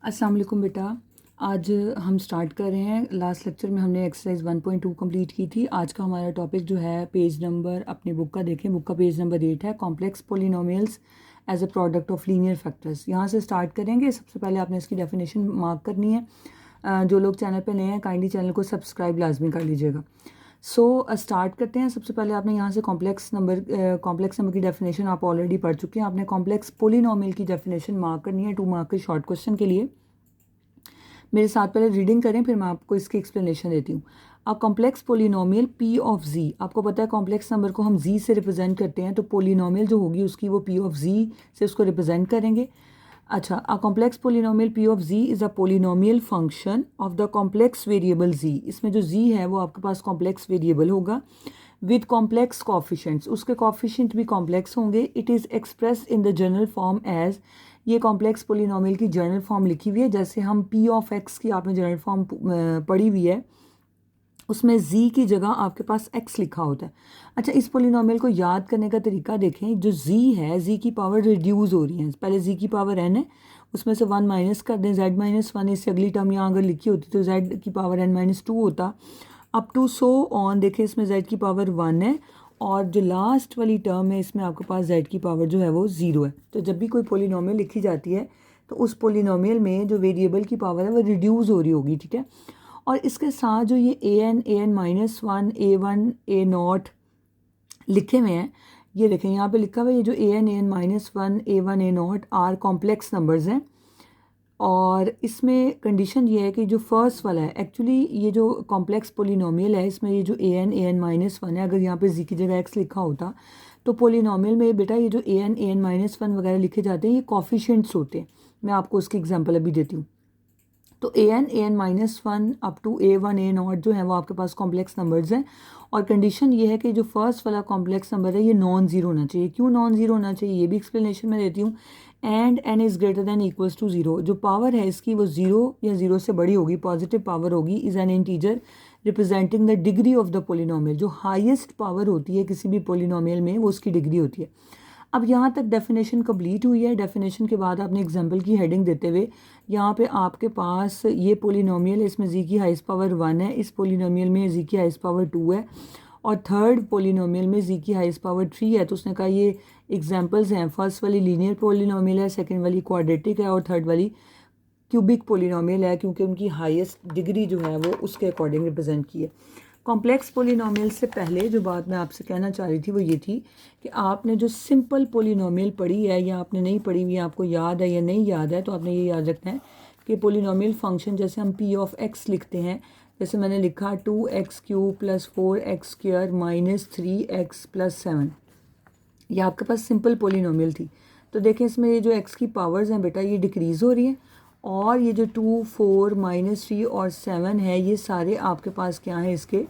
अस्सलाम वालेकुम बेटा। आज हम स्टार्ट कर रहे हैं। लास्ट लेक्चर में हमने एक्सरसाइज 1.2 कंप्लीट की थी। आज का हमारा टॉपिक जो है पेज नंबर अपनी बुक का देखें, बुक का पेज नंबर 8 है, complex polynomials as a product of linear factors. यहाँ से स्टार्ट करेंगे। सबसे पहले आपने इसकी डेफिनेशन मार्क करनी है। जो लोग चैनल पे नए हैं काइंडली चैनल को सब्सक्राइब लाजमी कर लीजिएगा। स्टार्ट करते हैं। सबसे पहले आपने यहाँ से कॉम्प्लेक्स नंबर की डेफिनेशन आप ऑलरेडी पढ़ चुके हैं। आपने कॉम्प्लेक्स पोलिनोमियल की डेफिनेशन मार्क करनी है 2 मार्क के शॉर्ट क्वेश्चन के लिए। मेरे साथ पहले रीडिंग करें, फिर मैं आपको इसकी एक्सप्लेनेशन देती हूँ। अब कॉम्प्लेक्स पोलिनोमियल पी ऑफ जी, आपको पता है कॉम्प्लेक्स नंबर को हम जी से रिप्रेजेंट करते हैं, तो पोलिनोमियल जो होगी उसकी वो पी ऑफ जी से उसको रिप्रेजेंट करेंगे। अच्छा, a complex polynomial P of z is a polynomial function of the complex variable z. इसमें जो जी है वो आपके पास कॉम्प्लेक्स वेरिएबल होगा विद कॉम्प्लेक्स कॉफिशेंट्स, उसके कॉफिशेंट भी कॉम्प्लेक्स होंगे। It is express in the general form as, ये कॉम्प्लेक्स पोलिनोमियल की जनरल फॉर्म लिखी हुई है। जैसे हम पी ऑफ एक्स की आपने जनरल फॉर्म पढ़ी हुई है, उसमें जी की जगह आपके पास एक्स लिखा होता है। अच्छा, इस पोलिनोमियल को याद करने का तरीका देखें। जो जी है, जी की पावर रिड्यूस हो रही है। पहले जी की पावर एन है, उसमें से 1 माइनस कर दें, जेड माइनस वन। इससे अगली टर्म यहाँ अगर लिखी होती तो जेड की पावर एन माइनस टू होता। अप टू सो ऑन देखें, इसमें जेड की पावर 1 है और जो लास्ट वाली टर्म है इसमें आपके पास जेड की पावर जो है वो 0 है। तो जब भी कोई पोलिनोमियल लिखी जाती है तो उस पोलिनोमियल में जो वेरिएबल की पावर है वो रिड्यूस हो रही होगी, ठीक है। और इसके साथ जो ये a n minus one, a one, a nought लिखे हुए हैं, ये देखें यहाँ पे लिखा हुआ है, ये जो a n minus one, a one, a nought are complex numbers हैं। और इसमें कंडीशन ये है कि जो फर्स्ट वाला है, एक्चुअली ये जो कॉम्प्लेक्स पोलिनोमियल है इसमें ये जो ए एन माइनस वन है, अगर यहाँ पे जी की जगह एक्स लिखा होता तो पोलिनोमियल में बेटा ये जो ए एन माइनस वन वगैरह लिखे जाते हैं ये कॉफिशिएंट्स होते हैं। मैं आपको उसकी एग्जांपल अभी देती हूँ। तो a n minus one up to a one, a nought जो है वो आपके पास कॉम्प्लेक्स नंबर्स हैं। और कंडीशन ये है कि जो फर्स्ट वाला कॉम्प्लेक्स नंबर है ये नॉन जीरो होना चाहिए। क्यों नॉन जीरो होना चाहिए ये भी एक्सप्लेनेशन मैं देती हूँ। And n is greater than equals to zero, जो पावर है इसकी वो ज़ीरो या ज़ीरो से बड़ी होगी, पॉजिटिव पावर होगी। Is n integer representing the degree of the polynomial. जो हाईएस्ट पावर होती है किसी भी पोलिनोमियल में वो उसकी डिग्री होती है। अब यहाँ तक डेफिनेशन कंप्लीट हुई है। डेफिनेशन के बाद आपने एग्जाम्पल की हेडिंग देते हुए यहाँ पे आपके पास ये पोलिनोमियल है, इसमें जी की हाईएस्ट पावर 1 है, इस पोलिनोमियल में जी की हाईएस्ट पावर 2 है और थर्ड पोलिनोमियल में जी की हाईएस्ट पावर 3 है। तो उसने कहा ये एग्जाम्पल्स हैं। फर्स्ट वाली लीनियर पोलिनोमियल है, सेकेंड वाली क्वाड्रेटिक है और थर्ड वाली क्यूबिक पोलिनोमियल है, क्योंकि उनकी हाईएस्ट डिग्री जो है वो उसके अकॉर्डिंग रिप्रेजेंट की है। कॉम्प्लेक्स पोलिनोमियल से पहले जो बात मैं आपसे कहना चाह रही थी वो ये थी कि आपने जो सिंपल पोलिनोमियल पढ़ी है या आपने नहीं पढ़ी हुई, आपको याद है या नहीं याद है, तो आपने ये याद रखना है कि पोलिनोमियल फंक्शन जैसे हम पी ऑफ एक्स लिखते हैं, जैसे मैंने लिखा 2x cube plus 4x square minus 3x plus 7, ये आपके पास सिंपल पोलिनोमियल थी। तो देखें इसमें ये जो x की पावर्स हैं बेटा ये डिक्रीज़ हो रही है और ये जो 2, 4, माइनस 3 और 7 है ये सारे आपके पास क्या हैं, इसके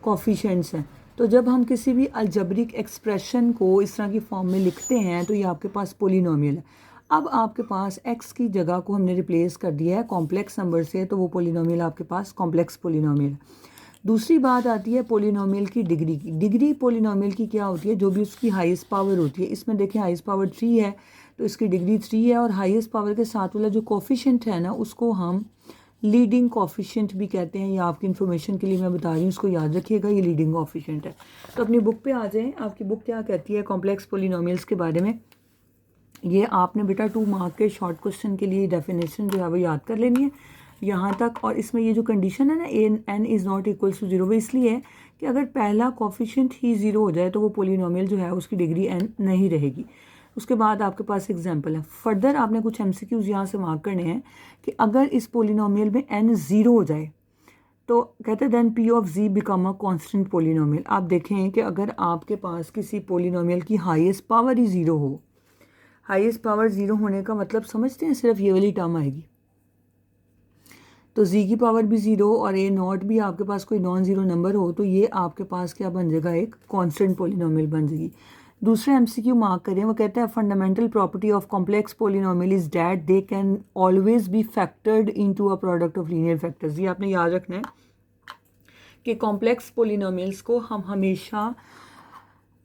कॉफिशेंट्स हैं। तो जब हम किसी भी अलजबरिक एक्सप्रेशन को इस तरह की फॉर्म में लिखते हैं तो ये आपके पास पोलिनोमियल है। अब आपके पास x की जगह को हमने रिप्लेस कर दिया है कॉम्प्लेक्स नंबर से, तो वो पोलिनोमियल आपके पास कॉम्प्लेक्स पोलिनोमियल है। दूसरी बात आती है पोलिनोमियल की डिग्री की। डिग्री पोलिनोमियल की क्या होती है, जो भी उसकी हाईएस्ट पावर होती है। इसमें देखें हाईएस्ट पावर 3 है तो इसकी डिग्री 3 है और हाईएस्ट पावर के साथ वाला जो कोफिशिएंट है ना उसको हम लीडिंग कोफिशिएंट भी कहते हैं। या आपकी इन्फॉर्मेशन के लिए मैं बता रही हूँ, उसको याद रखिएगा, ये लीडिंग कोफिशिएंट है। तो अपनी बुक पे आ जाएं, आपकी बुक क्या कहती है कॉम्प्लेक्स पोलिनोमियल्स के बारे में। ये आपने बेटा 2 मार्क के शॉर्ट क्वेश्चन के लिए डेफिनेशन जो है वो याद कर लेनी है यहाँ तक। और इसमें ये जो कंडीशन है ना n is not equals to zero, वो इसलिए है कि अगर पहला कॉफिशिएंट ही ज़ीरो हो जाए तो वो पोलिनोमियल जो है उसकी डिग्री एन नहीं रहेगी। उसके बाद आपके पास एग्जांपल है। फर्दर आपने कुछ एमसीक्यूज़ यहाँ से मार्क करने हैं कि अगर इस पोलिनोमियल में एन ज़ीरो हो जाए तो कहते हैं then p of g become a constant polynomial. आप देखें कि अगर आपके पास किसी पोलिनोमियल की हाईएस्ट पावर ही ज़ीरो हो, हाईएस्ट पावर ज़ीरो होने का मतलब समझते हैं, सिर्फ ये वाली टर्म आएगी। तो जी की पावर भी ज़ीरो और ए नॉट भी आपके पास कोई नॉन ज़ीरो नंबर हो तो ये आपके पास क्या बन जाएगा, एक कांस्टेंट पोलिनोमियल बन जाएगी। दूसरा एमसीक्यू मार्क करें, वो कहता है fundamental property of complex polynomial is that they can always be factored into a product of linear factors. ये आपने याद रखना है कि कॉम्प्लेक्स पोलिनोमियल्स को हम हमेशा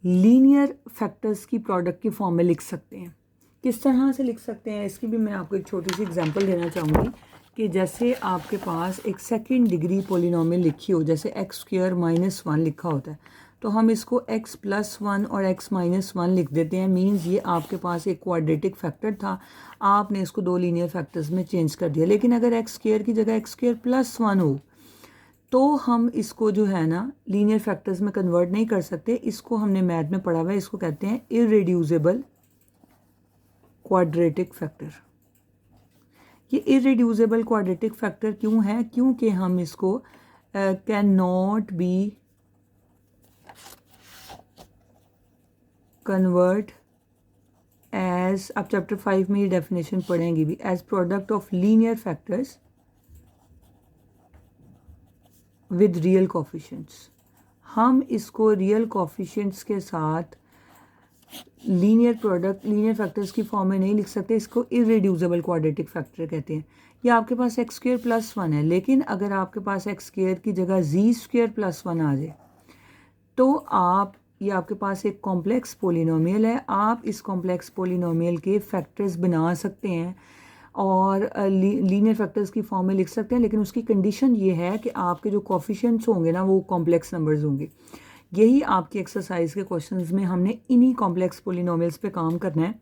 लीनियर फैक्टर्स की प्रोडक्ट की फॉर्म में लिख सकते हैं। किस तरह से लिख सकते हैं इसकी भी मैं आपको एक छोटी सी एग्जांपल देना चाहूँगी कि जैसे आपके पास एक सेकंड डिग्री पोलिनोमियल लिखी हो, जैसे एक्स स्क्वायर माइनस वन लिखा होता है, तो हम इसको x प्लस वन और x माइनस वन लिख देते हैं। मीन्स ये आपके पास एक क्वाड्रेटिक फैक्टर था, आपने इसको दो लीनियर फैक्टर्स में चेंज कर दिया। लेकिन अगर एक्स स्क्वायर की जगह एक्स स्क्वायर प्लस वन हो तो हम इसको जो है ना लीनियर फैक्टर्स में कन्वर्ट नहीं कर सकते। इसको हमने मैथ में पढ़ा हुआ है, इसको कहते हैं इररेड्यूसिबल क्वाड्रेटिक फैक्टर। ये इररेड्यूसिबल क्वाड्रेटिक फैक्टर क्यों है? क्योंकि हम इसको can not be convert as, अब चैप्टर 5 में ये डेफिनेशन पढ़ेंगे भी, as product of linear factors with real coefficients. हम इसको रियल कोफिशिएंट्स के साथ लीनियर प्रोडक्ट लीनियर फैक्टर्स की फॉर्म में नहीं लिख सकते, इसको इररेड्यूसिबल क्वाड्रेटिक फैक्टर कहते हैं। ये आपके पास एक्स स्क्वायर प्लस वन है, लेकिन अगर आपके पास एक्स स्क्वायर की जगह जी स्क्वायर प्लस वन आ जाए तो आप, ये आपके पास एक कॉम्प्लेक्स पोलिनोमियल है, आप इस कॉम्प्लेक्स पोलिनोमियल के फैक्टर्स बना सकते हैं और लीनियर फैक्टर्स की फॉर्म में लिख सकते हैं। लेकिन उसकी कंडीशन ये है कि आपके जो कोफिशिएंट्स होंगे ना वो कॉम्प्लेक्स नंबर्स होंगे। यही आपकी एक्सरसाइज के क्वेश्चंस में हमने इन्हीं कॉम्प्लेक्स पोलिनोमियल्स पे काम करना है।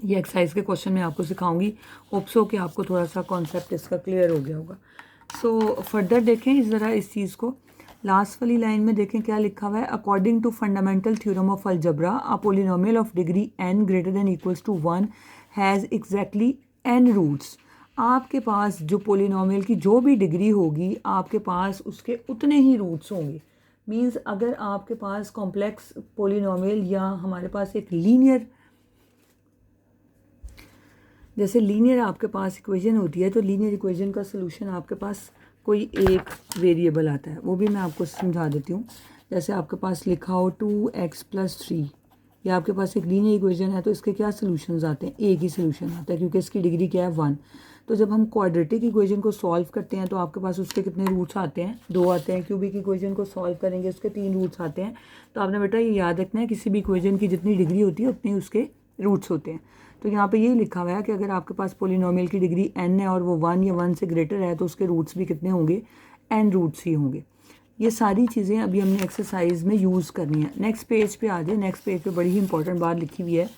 ये एक्सरसाइज के क्वेश्चन मैं आपको सिखाऊंगी, होप्सो कि आपको थोड़ा सा कॉन्सेप्ट इसका क्लियर हो गया होगा। सो फर्दर देखें ज़रा इस चीज़ को, लास्ट वाली लाइन में देखें क्या लिखा हुआ है। According to fundamental theorem of algebra, a polynomial of degree n greater than equals to 1 has exactly n roots. आपके पास जो पोलिनोमियल की जो भी डिग्री होगी आपके पास उसके उतने ही रूट्स होंगे। मींस अगर आपके पास कॉम्प्लेक्स पोलिनोमियल या हमारे पास एक लीनियर, जैसे लीनियर आपके पास इक्वेशन होती है तो लीनियर इक्वेशन का सलूशन आपके पास कोई एक वेरिएबल आता है, वो भी मैं आपको समझा देती हूँ। जैसे आपके पास लिखा हो 2x प्लस 3, या आपके पास एक लीनियर इक्वेशन है तो इसके क्या सॉल्यूशंस आते हैं? एक ही सॉल्यूशन आता है क्योंकि इसकी डिग्री क्या है 1। तो जब हम क्वाड्रेटिक इक्वेशन को सॉल्व करते हैं तो आपके पास उसके कितने रूट्स आते हैं? 2 आते हैं। क्यूबिक इक्वेशन को सॉल्व करेंगे उसके 3 रूट्स आते हैं। तो आपने बेटा ये याद रखना है, किसी भी इक्वेशन की जितनी डिग्री होती है उतनी उसके रूट्स होते हैं। तो यहाँ पे यही लिखा हुआ है कि अगर आपके पास पोलिनोमियल की डिग्री n है और वो 1 या 1 से ग्रेटर है तो उसके रूट्स भी कितने होंगे? n रूट्स ही होंगे। ये सारी चीज़ें अभी हमने एक्सरसाइज में यूज़ करनी है। नेक्स्ट पेज पे आ जाए। नेक्स्ट पेज पे बड़ी ही इंपॉर्टेंट बात लिखी हुई है,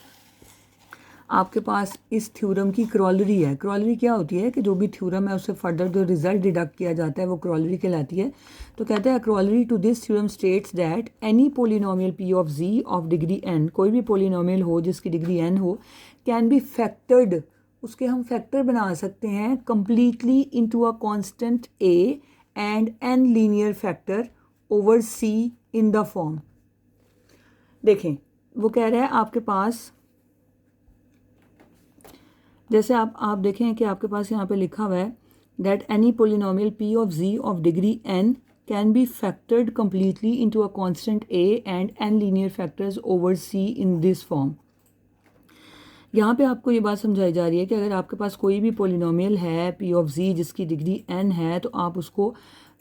आपके पास इस थ्योरम की क्रॉलरी है। क्रॉलरी क्या होती है कि जो भी थ्योरम है उससे फर्दर जो रिजल्ट डिडक्ट किया जाता है वो क्रॉलरी कहलाती है। तो कहते हैं corollary to this theorem states that any polynomial p of z of degree n, कोई भी पोलिनोमियल हो जिसकी डिग्री n हो, कैन बी फैक्टर्ड, उसके हम फैक्टर बना सकते हैं completely into a constant a and n linear factor over c in the form. देखें वो कह रहा है आपके पास, जैसे आप देखें कि आपके पास यहाँ पे लिखा हुआ है that any polynomial p of z of degree n can be factored completely into a constant a and n linear factors over c in this form. यहाँ पे आपको ये बात समझाई जा रही है कि अगर आपके पास कोई भी पोलिनोमियल है p ऑफ z जिसकी डिग्री n है तो आप उसको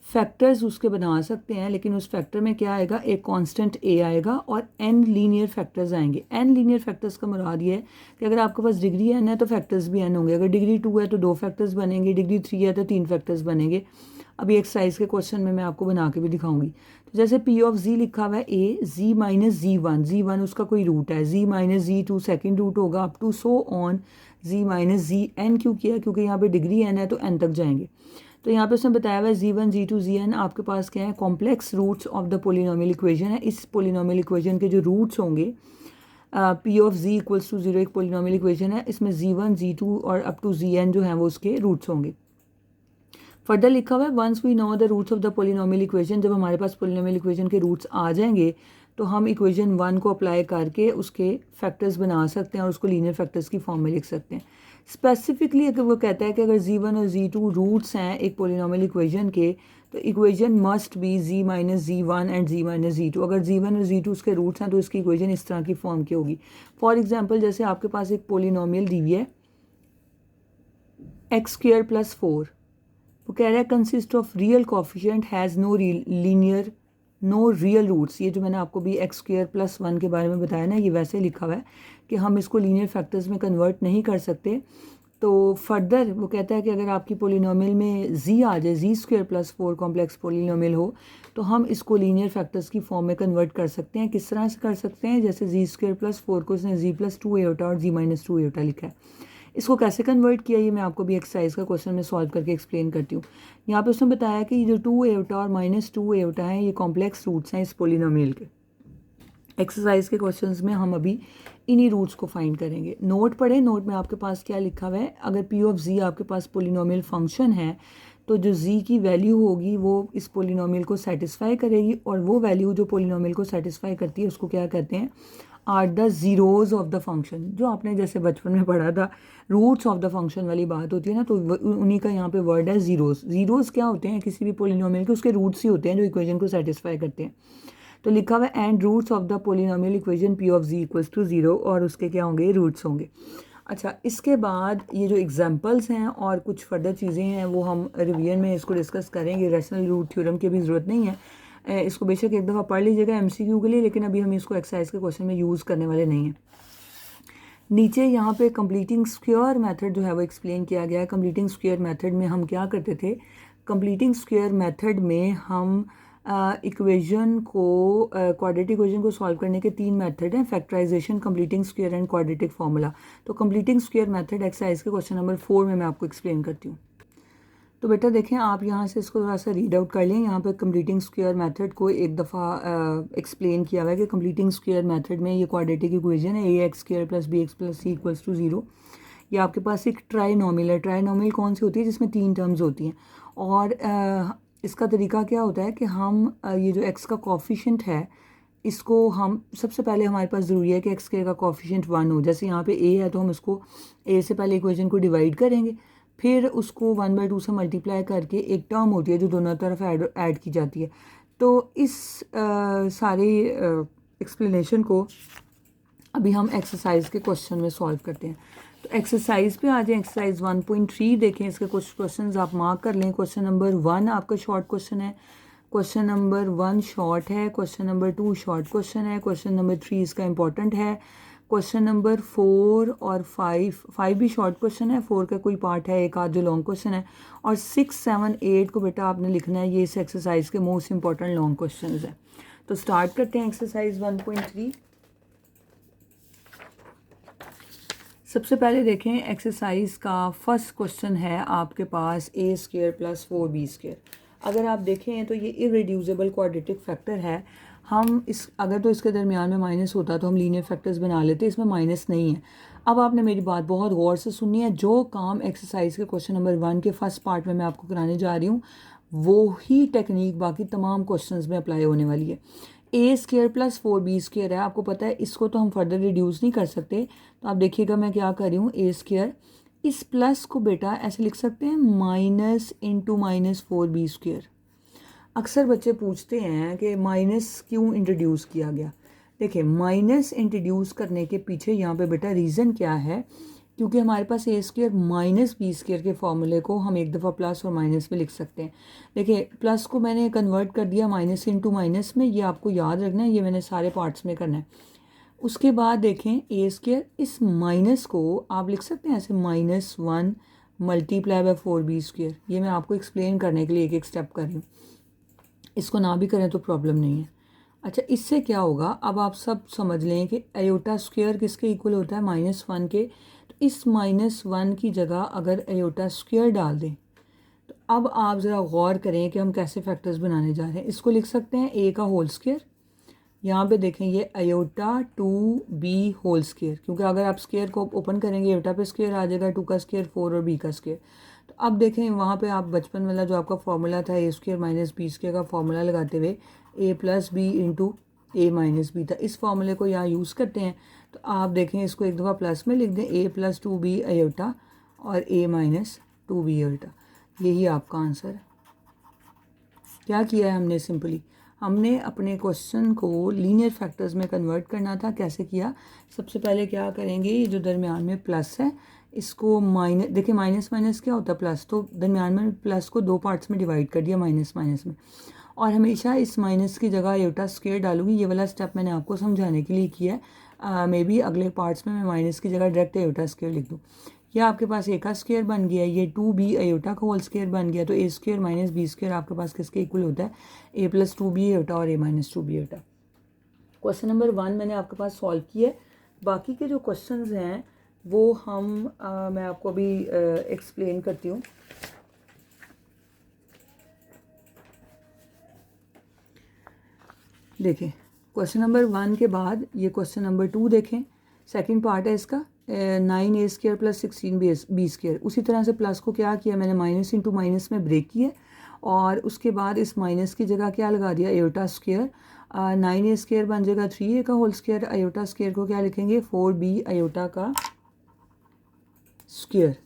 फैक्टर्स उसके बना सकते हैं, लेकिन उस फैक्टर में क्या आएगा? एक कांस्टेंट a आएगा और n लीनियर फैक्टर्स आएंगे। n लीनियर फैक्टर्स का मुराद ये है कि अगर आपके पास डिग्री n है तो फैक्टर्स भी n होंगे। अगर डिग्री 2 है तो 2 फैक्टर्स बनेंगे, डिग्री 3 है तो 3 फैक्टर्स बनेंगे। अभी एक्सरसाइज के क्वेश्चन में मैं आपको बना के भी दिखाऊंगी। तो जैसे p ऑफ z लिखा हुआ है a, z माइनस z1 उसका कोई रूट है, z minus z2 second root होगा, up to so on z minus zn। क्यों किया? क्योंकि यहाँ पे डिग्री n है तो n तक जाएंगे। तो यहाँ पे उसने बताया हुआ है z1 z2 zn आपके पास क्या है? Complex roots of the polynomial equation है। इस पोलिनोमियल इक्वेशन के जो रूट्स होंगे, p of z equals to 0 एक पोलिनोमियल इक्वेशन है, इसमें z1 z2 और अप टू zn जो है वो उसके रूट्स होंगे। फर्दर लिखा हुआ है once we know the roots of the polynomial equation, जब हमारे पास पोलिनोमियल इक्वेशन के रूट्स आ जाएंगे तो हम इक्वेशन 1 को अप्लाई करके उसके फैक्टर्स बना सकते हैं और उसको लीनियर फैक्टर्स की फॉर्म में लिख सकते हैं। स्पेसिफिकली अगर वो कहता है कि अगर z1 और z2 रूट्स हैं एक पोलिनोमियल इक्वेशन के तो equation must be z minus z1 and z minus z2। अगर z1 और z2 उसके रूट्स हैं तो इसकी इक्वेशन इस तरह की फॉर्म की होगी। फॉर एग्जांपल जैसे आपके पास एक पोलिनोमियल दी हुई है एक्स स्क्वायर प्लस 4, वो कह रहा है consist of real coefficient has no linear no real roots. ये जो मैंने आपको भी एक्स स्क्वायर प्लस 1 के बारे में बताया ना, ये वैसे लिखा हुआ है कि हम इसको लीनियर फैक्टर्स में कन्वर्ट नहीं कर सकते। तो फर्दर वो कहता है कि अगर आपकी पोलिनोमियल में जी आ जाए, जी स्क्वायर प्लस 4 कॉम्प्लेक्स पोलिनोमियल हो, तो हम इसको लीनियर फैक्टर्स की फॉर्म में कन्वर्ट कर सकते हैं। किस तरह से कर सकते हैं? जैसे जी स्क्वायर प्लस 4 को उसने जी प्लस 2 एटा और जी माइनस 2 एटा लिखा है। इसको कैसे कन्वर्ट किया, ये मैं आपको भी एक्सरसाइज का क्वेश्चन में सॉल्व करके एक्सप्लेन करती हूँ। यहाँ पे उसने बताया कि ये जो 2 एटा और माइनस 2 एटा है, ये कॉम्प्लेक्स रूट्स हैं इस पोलिनोमियल के। एक्सरसाइज के क्वेश्चंस में हम अभी इन्हीं रूट्स को फाइंड करेंगे। नोट पढ़े, नोट में आपके पास क्या लिखा हुआ है। अगर पी ऑफ जी आपके पास पोलिनोमियल फंक्शन है, तो जो जी की वैल्यू होगी वो इस पोलिनोमियल को सेटिस्फाई करेगी, और वो वैल्यू जो पोलिनोमियल को सेटिस्फाई करती है उसको क्या कहते हैं? Are the zeros of the function. जो आपने जैसे बचपन में पढ़ा था, रूट्स ऑफ द फंक्शन वाली बात होती है ना, तो उन्हीं का यहाँ पे वर्ड है जीरोज। जीरोज क्या होते हैं? किसी भी पोलिनोमियल के उसके रूट्स ही होते हैं जो इक्वेशन को सेटिस्फाई करते हैं। तो लिखा हुआ है and roots of the polynomial equation p of z equals to 0, और उसके क्या होंगे? रूट्स होंगे। अच्छा, इसके बाद ये जो एग्जांपल्स हैं और कुछ फर्दर चीज़ें हैं वो हम रिवीजन में इसको डिस्कस करेंगे। रैशनल रूट थ्योरम की भी ज़रूरत नहीं है, इसको बेशक एक दफ़ा पढ़ लीजिएगा एमसीक्यू के लिए, लेकिन अभी हम इसको एक्सरसाइज के क्वेश्चन में यूज़ करने वाले नहीं हैं। नीचे यहाँ पे कंप्लीटिंग स्क्वायर मेथड जो है वो एक्सप्लेन किया गया है। कंप्लीटिंग स्क्वायर मेथड में हम क्या करते थे? कंप्लीटिंग स्क्वायर मेथड में हम इक्वेशन को क्वाड्रेटिक इक्वेशन को सॉल्व करने के 3 मेथड हैं: factorisation, completing square and quadratic formula. तो कंप्लीटिंग स्क्वायर मेथड एक्सरसाइज के क्वेश्चन नंबर 4 में मैं आपको एक्सप्लेन करती हूँ। तो बेटा देखें, आप यहाँ से इसको थोड़ा सा रीड आउट कर लें। यहाँ पे कंप्लीटिंग स्क्वायर मेथड को एक दफ़ा एक्सप्लेन किया हुआ है कि कंप्लीटिंग स्क्वायर मेथड में ये क्वाड्रेटिक इक्वेशन है a x square plus b x plus c equals to 0। ये आपके पास एक ट्राइनोमियल है। ट्राइनोमियल कौन सी होती है? जिसमें 3 टर्म्स होती हैं। और इसका तरीका क्या होता है कि हम ये जो एक्स का कोफिशिएंट है, इसको हम सबसे पहले हमारे पास ज़रूरी है कि एक्स के का कोफिशिएंट 1 हो। जैसे यहाँ पे ए है तो हम इसको ए से पहले इक्वेशन को डिवाइड करेंगे, फिर उसको 1/2 से मल्टीप्लाई करके एक टर्म होती है जो दोनों तरफ ऐड की जाती है। तो इस सारे एक्सप्लेनेशन को अभी हम एक्सरसाइज के क्वेश्चन में सॉल्व करते हैं। तो एक्सरसाइज पे आ जाए। एक्सरसाइज 1.3 देखें, इसके कुछ क्वेश्चंस आप मार्क कर लें। क्वेश्चन नंबर 1 आपका शॉर्ट क्वेश्चन है, क्वेश्चन नंबर 1 शॉर्ट है, क्वेश्चन नंबर 2 शॉर्ट क्वेश्चन है, क्वेश्चन नंबर 3 इसका इंपॉर्टेंट है, क्वेश्चन नंबर 4 और 5 भी शॉर्ट क्वेश्चन है, 4 का कोई पार्ट है एक आध जो लॉन्ग क्वेश्चन है, और 6, 7, 8 को बेटा आपने लिखना है। ये इस एक्सरसाइज के मोस्ट इंपॉर्टेंट लॉन्ग क्वेश्चन है। तो स्टार्ट करते हैं एक्सरसाइज 1.3। सबसे पहले देखें, एक्सरसाइज का फर्स्ट क्वेश्चन है आपके पास ए स्क्वायर प्लस 4b स्क्वायर। अगर आप देखें तो ये इरेड्यूसिबल क्वाड्रेटिक फैक्टर है। हम इस अगर तो इसके दरमियान में माइनस होता तो हम लीनियर फैक्टर्स बना लेते, इसमें माइनस नहीं है। अब आपने मेरी बात बहुत गौर से सुननी है। जो काम एक्सरसाइज के क्वेश्चन नंबर 1 के फर्स्ट पार्ट में मैं आपको कराने जा रही हूँ, वो ही टेक्निक बाकी तमाम क्वेश्चंस में अप्लाई होने वाली है। ए स्क्वायर प्लस 4b स्क्वायर है, आपको पता है इसको तो हम फर्दर रिड्यूस नहीं कर सकते। तो आप देखिएगा मैं क्या कर रही हूँ, ए स्क्वायर, इस प्लस को बेटा ऐसे लिख सकते हैं minus into minus 4b square. अक्सर बच्चे पूछते हैं कि माइनस क्यों इंट्रोड्यूस किया गया। देखिए, माइनस इंट्रोड्यूस करने के पीछे यहाँ पे बेटा रीज़न क्या है, क्योंकि हमारे पास ए स्क्वायर माइनस बी स्क्वायर के फॉर्मूले को हम एक दफ़ा प्लस और माइनस में लिख सकते हैं। देखिए, प्लस को मैंने कन्वर्ट कर दिया माइनस इंटू माइनस में, ये आपको याद रखना है, ये मैंने सारे पार्ट्स में करना है। उसके बाद देखें, ए स्क्वायर, इस माइनस को आप लिख सकते हैं ऐसे -1 मल्टीप्लाई बाय 4b स्क्वायर। ये मैं आपको एक्सप्लेन करने के लिए एक एक स्टेप कर रही हूँ, इसको ना भी करें तो प्रॉब्लम नहीं है। अच्छा, इससे क्या होगा, अब आप सब समझ लें कि एयोटा स्क्वायर किसके इक्वल होता है? -1 के। तो इस -1 की जगह अगर एयोटा स्क्वायर डाल दें, तो अब आप ज़रा गौर करें कि हम कैसे फैक्टर्स बनाने जा रहे हैं। इसको लिख सकते हैं ए का होल स्क्वायर। यहाँ पे देखें, ये अयोटा 2b होल स्क्वायर, क्योंकि अगर आप स्क्वायर को ओपन करेंगे अयोटा पे स्क्वायर आ जाएगा, 2 का स्क्वायर 4 और b का स्क्वायर। तो अब देखें, वहाँ पे आप बचपन वाला जो आपका फॉर्मूला था a square minus b square का फॉर्मूला लगाते हुए a plus b into a minus b था, इस फॉर्मूले को यहाँ यूज़ करते हैं। तो आप देखें, इसको एक दफ़ा प्लस में लिख दें, a प्लस 2b अयोटा और a माइनस 2b अयोटा। यही आपका आंसर है। क्या किया है हमने? सिंपली हमने अपने क्वेश्चन को लीनियर फैक्टर्स में कन्वर्ट करना था। कैसे किया? सबसे पहले क्या करेंगे, ये जो दरमियान में प्लस है इसको माइनस, देखिए माइनस माइनस क्या होता है? प्लस। तो दरमियान में प्लस को 2 पार्ट्स में डिवाइड कर दिया माइनस माइनस में, और हमेशा इस माइनस की जगह आयोटा स्क्वायर डालूंगी। ये वाला स्टेप मैंने आपको समझाने के लिए किया है। मे बी अगले पार्ट्स में मैं माइनस की जगह डायरेक्ट आयोटा स्क्वायर लिख दूँ। ये आपके पास ए का स्क्वायर बन गया, ये 2b आयोटा का होल स्क्वायर बन गया। तो ए स्क्वायर माइनस बी स्क्वायर आपके पास किसके इक्वल होता है? ए प्लस 2b आयोटा और a minus 2b iota. Question number 1 मैंने आपके पास सॉल्व किया है। बाकी के जो क्वेश्चंस हैं वो मैं आपको अभी एक्सप्लेन करती हूँ। देखें, क्वेश्चन नंबर 1 के बाद ये क्वेश्चन नंबर 2 देखें। सेकंड पार्ट है इसका 9a square plus 16b square. उसी तरह से प्लस को क्या किया मैंने, माइनस इंटू माइनस में ब्रेक किया और उसके बाद इस माइनस की जगह क्या लगा दिया, आयोटा स्क्वायर। 9a स्क्वायर बन जाएगा 3a का होल स्क्वायर। आयोटा स्क्वायर को क्या लिखेंगे, 4b आयोटा का स्क्वायर।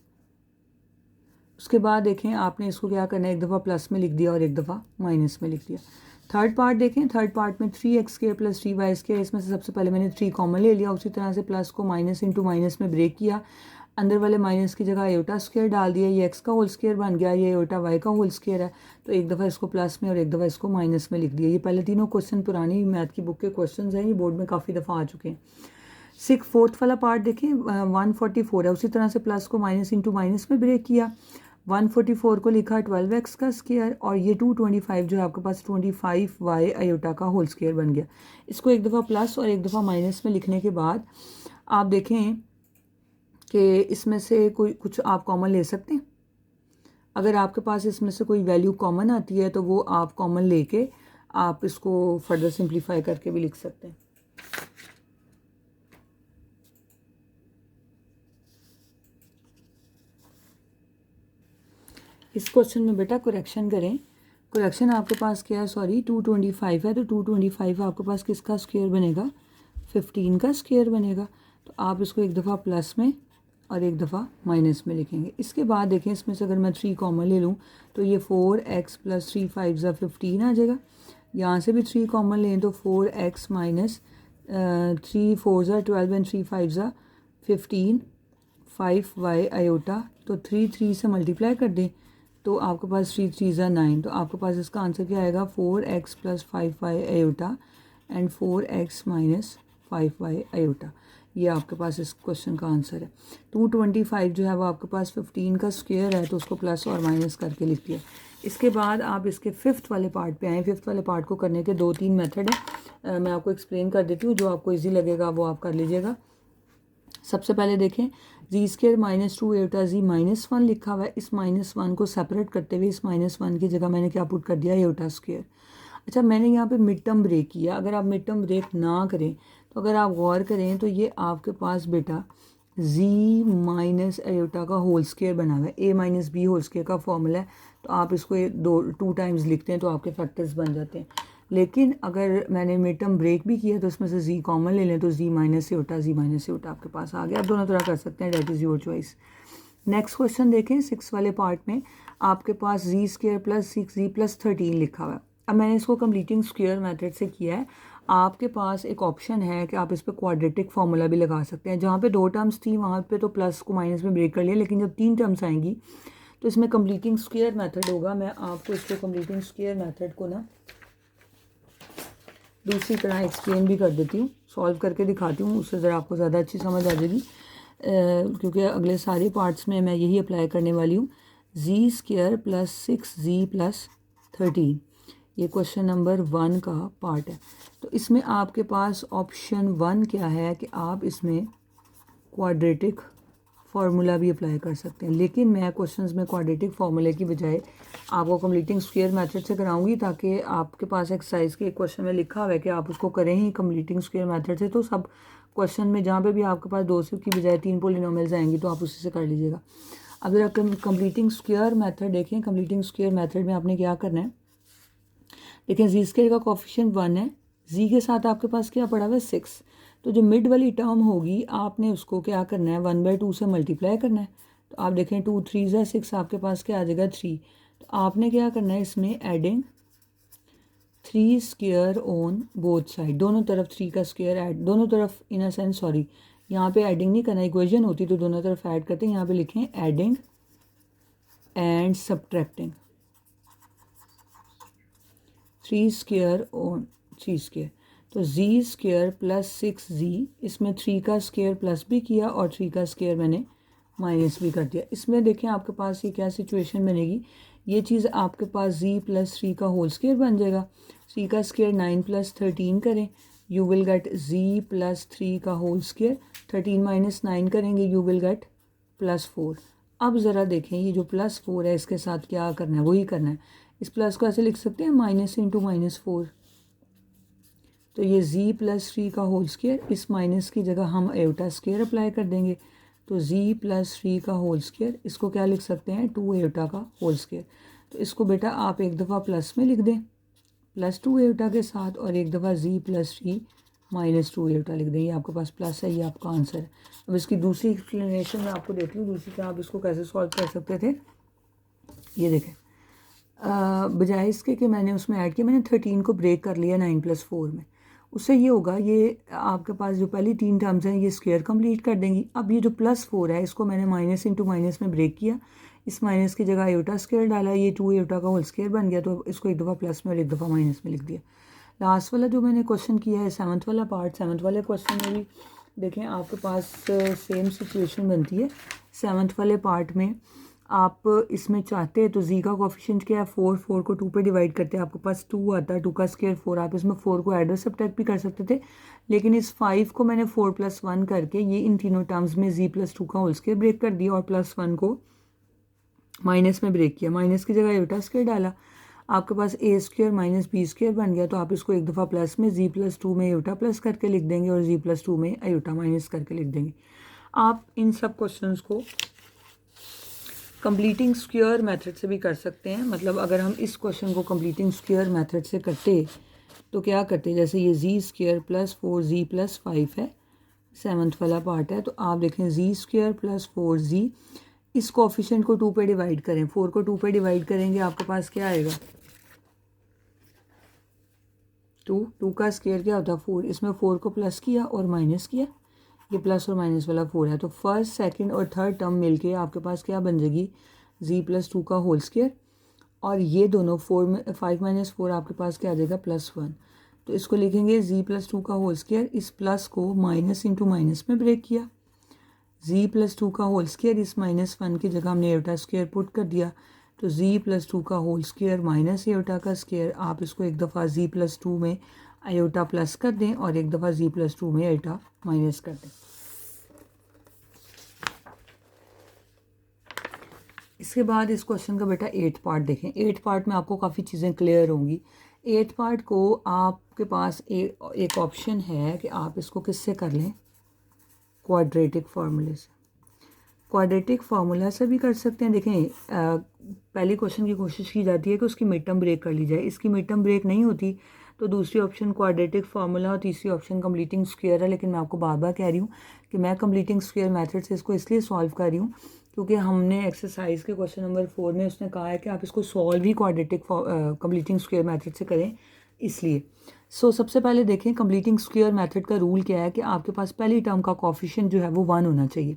उसके बाद देखें आपने इसको क्या करना है, एक दफ़ा प्लस में लिख दिया और एक दफ़ा माइनस में लिख दिया। थर्ड पार्ट देखें, थर्ड पार्ट में 3x square plus 3y square, इसमें से सबसे पहले मैंने 3 कॉमन ले लिया। उसी तरह से प्लस को माइनस इंटू माइनस में ब्रेक किया, अंदर वाले माइनस की जगह आयोटा स्क्वायर डाल दिया। ये x का होल स्क्वायर बन गया, ये आयोटा y का होल स्क्वायर है। तो एक दफ़ा इसको प्लस में और एक दफ़ा इसको माइनस में लिख दिया। ये पहले तीनों क्वेश्चन पुरानी मैथ की बुक के क्वेश्चन हैं, ये बोर्ड में काफ़ी दफ़ा आ चुके हैं। फोर्थ वाला पार्ट देखें 144 है। उसी तरह से प्लस को माइनस इंटू माइनस में ब्रेक किया। 144 को लिखा 12x का स्क्वायर और ये 225 जो है आपके पास 25y आयोटा का होल स्क्वायर बन गया। इसको एक दफ़ा प्लस और एक दफ़ा माइनस में लिखने के बाद आप देखें कि इसमें से कोई कुछ आप कॉमन ले सकते हैं। अगर आपके पास इसमें से कोई वैल्यू कॉमन आती है तो वो आप कॉमन लेके आप इसको फर्दर सिंप्लीफाई करके भी लिख सकते हैं। इस क्वेश्चन में बेटा करेक्शन करें। करेक्शन आपके पास क्या है, सॉरी 225 है, तो 225 आपके पास किसका स्क्वायर बनेगा, 15 का स्क्वायर बनेगा। तो आप इसको एक दफ़ा प्लस में और एक दफ़ा माइनस में लिखेंगे। इसके बाद देखें इसमें से अगर मैं 3 कॉमन ले लूँ तो ये 4x प्लस 3 5 ज़ा 15 आ जाएगा। यहाँ से भी 3 कॉमन लें तो 4x माइनस 3 4 ज़ा 12 एंड 3 5 ज़ा 15 5y आयोटा। तो 3 से मल्टीप्लाई कर दें तो आपके पास 3 3 ज़ा 9। तो आपके पास इसका आंसर क्या आएगा, 4x plus 5y iota and 4x minus 5y iota. ये आपके पास इस क्वेश्चन का आंसर है। 225 जो है वो आपके पास 15 का स्क्वायर है, तो उसको प्लस और माइनस करके लिख दिया। इसके बाद आप इसके फिफ्थ वाले पार्ट पे आएँ। फिफ्थ वाले पार्ट को करने के 2-3 मेथड है, मैं आपको एक्सप्लेन कर देती हूँ। जो आपको ईजी लगेगा वो आप कर लीजिएगा। सबसे पहले देखें जी स्क्वायर माइनस 2 आयोटा जी माइनस 1 लिखा हुआ है। इस माइनस 1 को सेपरेट करते हुए इस माइनस 1 की जगह मैंने क्या पुट कर दिया, आयोटा स्क्वायर। अच्छा, मैंने यहाँ पे मिड टर्म ब्रेक किया। अगर आप मिड टर्म ब्रेक ना करें तो अगर आप गौर करें तो ये आपके पास बेटा जी माइनस आयोटा का होल स्क्वायर बना हुआ है। ए माइनस बी होल स्क्वायर का फॉर्मूला है, तो आप इसको 2 टाइम्स लिखते हैं तो आपके फैक्टर्स बन जाते हैं। लेकिन अगर मैंने मिड टर्म ब्रेक भी किया तो इसमें से जी कॉमन ले लें तो जी माइनस से उठा आपके पास आ गया। आप दोनों तरह कर सकते हैं, that is your choice. Next question देखें, 6 वाले पार्ट में आपके पास जी स्क्वायर प्लस 6z प्लस 13 लिखा हुआ है। अब मैंने इसको कंप्लीटिंग स्क्वायर मेथड से किया है। आपके पास एक ऑप्शन है कि आप इस पर क्वाड्रेटिक फार्मूला भी लगा सकते हैं। जहाँ पे 2 टर्म्स थी वहाँ पे तो प्लस को माइनस में ब्रेक कर लिया, लेकिन जब 3 टर्म्स आएंगी तो इसमें कंप्लीटिंग स्क्वायर मेथड होगा। मैं आपको इसको कंप्लीटिंग स्क्वायर मेथड को ना दूसरी तरह एक्सप्लेन भी कर देती हूँ, सॉल्व करके दिखाती हूँ, उससे ज़रा आपको ज़्यादा अच्छी समझ आ जाएगी। क्योंकि अगले सारे पार्ट्स में मैं यही अप्लाई करने वाली हूँ। जी स्क्वायर प्लस 6z प्लस 13, ये क्वेश्चन नंबर 1 का पार्ट है। तो इसमें आपके पास ऑप्शन 1 क्या है कि आप इसमें क्वाड्रेटिक फार्मूला भी अप्लाई कर सकते हैं। लेकिन मैं क्वेश्चंस में क्वाड्रेटिक फार्मूले की बजाय आपको कंप्लीटिंग स्क्वायर मेथड से कराऊंगी, ताकि आपके पास एक्सरसाइज के एक क्वेश्चन में लिखा हुआ है कि आप उसको करें ही कंप्लीटिंग स्क्वायर मेथड से। तो सब क्वेश्चन में जहाँ पे भी आपके पास 2 की बजाय 3 पॉलिनोमियल्स आएंगी तो आप उसी से कर लीजिएगा। अब जरा कंप्लीटिंग स्क्वायर मेथड देखें। कंप्लीटिंग स्क्वायर मेथड में आपने क्या करना है, देखिए जी स्क्वायर का कोफिशिएंट 1 है, जी के साथ आपके पास क्या पड़ा हुआ है 6। तो जो मिड वाली टर्म होगी आपने उसको क्या करना है, 1/2 से मल्टीप्लाई करना है। तो आप देखें 2 3 ज़ा 6 आपके पास क्या आ जाएगा 3। तो आपने क्या करना है, इसमें adding 3 square on both side, दोनों तरफ 3 का स्क्वायर ऐड, दोनों तरफ इन अ सेंस, सॉरी यहाँ पे एडिंग नहीं करना, इक्वेशन होती तो दोनों तरफ ऐड करते हैं। यहाँ पे लिखें एडिंग एंड सब्ट्रैक्टिंग 3 स्क्वायर और 3 स्क्वायर, तो z स्क्वायर प्लस 6z, इसमें 3 का स्क्वायर प्लस भी किया और 3 का स्क्वायर मैंने माइनस भी कर दिया। इसमें देखें आपके पास ये क्या सिचुएशन बनेगी, ये चीज़ आपके पास z प्लस 3 का होल स्क्वायर बन जाएगा। 3 का स्क्वायर 9 प्लस 13 करें, you will get z plus 3 का होल स्क्वायर, 13 माइनस 9 करेंगे यू विल गेट प्लस 4। अब ज़रा देखें ये जो प्लस 4 है इसके साथ क्या करना है, वही करना है। इस प्लस को ऐसे लिख सकते हैं माइनस इंटू माइनस 4, तो ये z प्लस 3 का होल स्क्वायर, इस माइनस की जगह हम एयोटा स्क्वायर अप्लाई कर देंगे, तो z प्लस 3 का होल स्क्वायर, इसको क्या लिख सकते हैं 2 एयोटा का होल स्क्वायर। तो इसको बेटा आप एक दफ़ा प्लस में लिख दें प्लस 2 एयोटा के साथ, और एक दफ़ा z प्लस 3 माइनस 2 एयोटा लिख दें। ये आपके पास प्लस है, ये आपका आंसर है। अब इसकी दूसरी एक्सप्लेनेशन मैं आपको देती हूँ, दूसरी तरह आप इसको कैसे सॉल्व कर सकते थे। ये देखें, बजाय इसके कि मैंने उसमें ऐड किया, मैंने 13 को ब्रेक कर लिया 9 प्लस 4 में। उससे ये होगा, ये आपके पास जो पहली 3 टर्म्स हैं ये स्क्वायर कंप्लीट कर देंगी। अब ये जो प्लस 4 है इसको मैंने माइनस इंटू माइनस में ब्रेक किया, इस माइनस की जगह एयोटा स्क्वायर डाला, ये 2 एयोटा का होल स्क्वायर बन गया, तो इसको एक दफ़ा प्लस में और एक दफ़ा माइनस में लिख दिया। लास्ट वाला जो मैंने क्वेश्चन किया है 7th वाला पार्ट, 7th वाले क्वेश्चन में भी देखें आपके पास सेम सिचुएशन बनती है। 7th वाले पार्ट में आप इसमें चाहते हैं तो z का कोफिशिएंट क्या है 4, 4 को 2 पे डिवाइड करते हैं, आपके पास 2 आता है, 2 का स्क्वायर 4, आप इसमें 4 को ऐड और सब्ट्रैक्ट भी कर सकते थे, लेकिन इस 5 को मैंने 4 प्लस 1 करके ये इन तीनों टर्म्स में z प्लस 2 का होल स्क्वायर ब्रेक कर दिया और प्लस 1 को माइनस में ब्रेक किया, माइनस की जगह एयोटा स्क्वायर डाला, आपके पास a square minus b square बन गया। तो आप इसको एक दफ़ा प्लस में z प्लस 2 में एयोटा प्लस करके लिख देंगे और z प्लस 2 में एयोटा माइनस करके लिख देंगे। आप इन सब क्वेश्चंस को कंप्लीटिंग स्क्वायर मेथड से भी कर सकते हैं। मतलब अगर हम इस क्वेश्चन को कंप्लीटिंग स्क्वायर मेथड से करते तो क्या करते, जैसे ये z square plus 4z plus 5 है, 7th वाला पार्ट है, तो आप देखें z स्क्वायर प्लस 4z, इस कोफिशिएंट को 2 पे डिवाइड करें, 4 को 2 पे डिवाइड करेंगे आपके पास क्या आएगा 2 का स्क्वायर क्या होता है 4, इसमें 4 को प्लस किया और माइनस किया, ये प्लस और माइनस वाला 4 है, तो फर्स्ट सेकंड और थर्ड टर्म मिलके आपके पास क्या बन जाएगी z प्लस 2 का होल स्क्वायर, और ये दोनों 4 में 5 माइनस 4 आपके पास क्या आ जाएगा प्लस 1। तो इसको लिखेंगे z प्लस 2 का होल स्क्वायर, इस प्लस को माइनस इंटू माइनस में ब्रेक किया, z प्लस 2 का होल स्क्वायर, इस माइनस 1 की जगह हमने एयोटा स्क्वायर पुट कर दिया, तो z प्लस 2 का होल स्क्वायर माइनस एयोटा का स्क्वायर, आप इसको एक दफ़ा z प्लस 2 में आयोटा प्लस कर दें और एक दफ़ा z प्लस 2 में आयोटा माइनस कर दें। इसके बाद इस क्वेश्चन का बेटा 8th पार्ट देखें। 8th पार्ट में आपको काफ़ी चीज़ें क्लियर होंगी। 8th पार्ट को आपके पास एक ऑप्शन है कि आप इसको किससे कर लें, क्वाड्रेटिक फार्मूले से। क्वाड्रेटिक फार्मूला से भी कर सकते हैं। देखें पहले क्वेश्चन की कोशिश की जाती है कि उसकी मिड टर्म ब्रेक कर ली जाए, इसकी मिड टर्म ब्रेक नहीं होती तो दूसरी ऑप्शन क्वाड्रेटिक फार्मूला और तीसरी ऑप्शन कंप्लीटिंग स्क्वायर है। लेकिन मैं आपको बार बार कह रही हूँ कि मैं कंप्लीटिंग स्क्वायर मेथड से इसको इसलिए सॉल्व कर रही हूँ क्योंकि हमने एक्सरसाइज के क्वेश्चन नंबर 4 में उसने कहा है कि आप इसको सॉल्व ही क्वाड्रेटिक कंप्लीटिंग स्क्वायर मेथड से करें, इसलिए सबसे पहले देखें कंप्लीटिंग स्क्वायर मेथड का रूल क्या है कि आपके पास पहली टर्म का कोफिशिएंट जो है वो 1 होना चाहिए।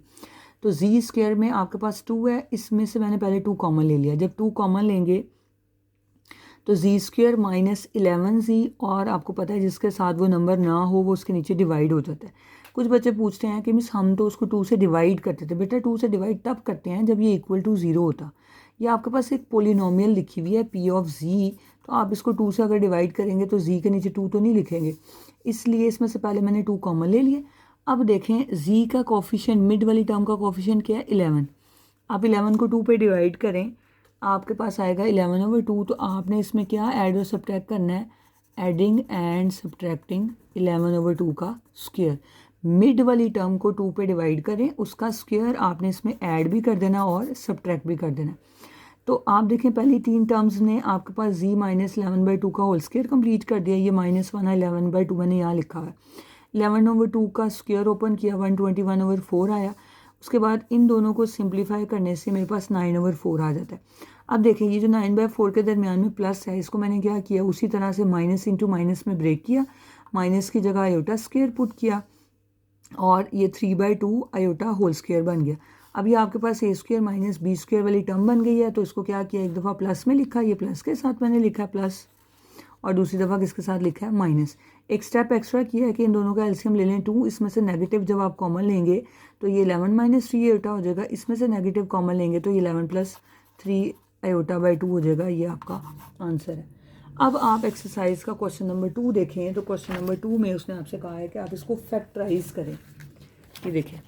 तो z स्क्वायर में आपके पास 2 है, इसमें से मैंने पहले 2 कॉमन ले लिया। जब 2 कॉमन लेंगे तो z स्क्वायर माइनस 11z, और आपको पता है जिसके साथ वो नंबर ना हो वो उसके नीचे डिवाइड हो जाता है। कुछ बच्चे पूछते हैं कि मिस हम तो उसको 2 से डिवाइड करते थे। बेटा 2 से डिवाइड तब करते हैं जब ये इक्वल टू 0 होता। ये आपके पास एक पोलिनोमियल लिखी हुई है p ऑफ z, तो आप इसको 2 से अगर डिवाइड करेंगे तो z के नीचे 2 तो नहीं लिखेंगे, इसलिए इसमें से पहले मैंने 2 कॉमन ले लिए। अब देखें z का कोफिशिएंट, मिड वाली टर्म का कोफिशिएंट क्या है 11। आप 11 को 2 पे डिवाइड करें, आपके पास आएगा 11/2। तो आपने इसमें क्या ऐड और सब्ट्रैक्ट करना है, एडिंग एंड सब्ट्रैक्टिंग 11/2 का स्क्वायर। मिड वाली टर्म को 2 पे डिवाइड करें, उसका स्क्वायर आपने इसमें ऐड भी कर देना और सब्ट्रैक्ट भी कर देना। तो आप देखें पहली 3 टर्म्स ने आपके पास z माइनस 11/2 का होल स्क्वायर कंप्लीट कर दिया। ये -1 है, 11/2 मैंने यहाँ लिखा है। 11/2 का स्क्वायर ओपन किया, 121/4 आया। उसके बाद इन दोनों को सिंप्लीफाई करने से मेरे पास 9/4 आ जाता है। अब देखें ये जो 9/4 के दरमियान में प्लस है, इसको मैंने क्या किया, उसी तरह से माइनस इंटू माइनस में ब्रेक किया, माइनस की जगह आयोटा स्क्वायर पुट किया और ये 3/2 आयोटा होल स्क्वायर बन गया। अब ये आपके पास a square minus b square वाली टर्म बन गई है, तो इसको क्या किया, एक दफ़ा प्लस में लिखा, ये प्लस के साथ मैंने लिखा प्लस, और दूसरी दफ़ा किसके साथ लिखा है माइनस। एक स्टेप एक्स्ट्रा किया है कि इन दोनों का एलसीएम ले लें 2, इसमें से नेगेटिव जब आप कॉमन लेंगे तो ये 11 माइनस 3 आयोटा हो जाएगा, इसमें से नेगेटिव कॉमन लेंगे तो ये 11 प्लस 3 आयोटा बाई 2 हो जाएगा। ये आपका आंसर है। अब आप एक्सरसाइज का क्वेश्चन नंबर 2 देखें तो क्वेश्चन नंबर 2 में उसने आपसे कहा है कि आप इसको फैक्टराइज करें। ये देखिए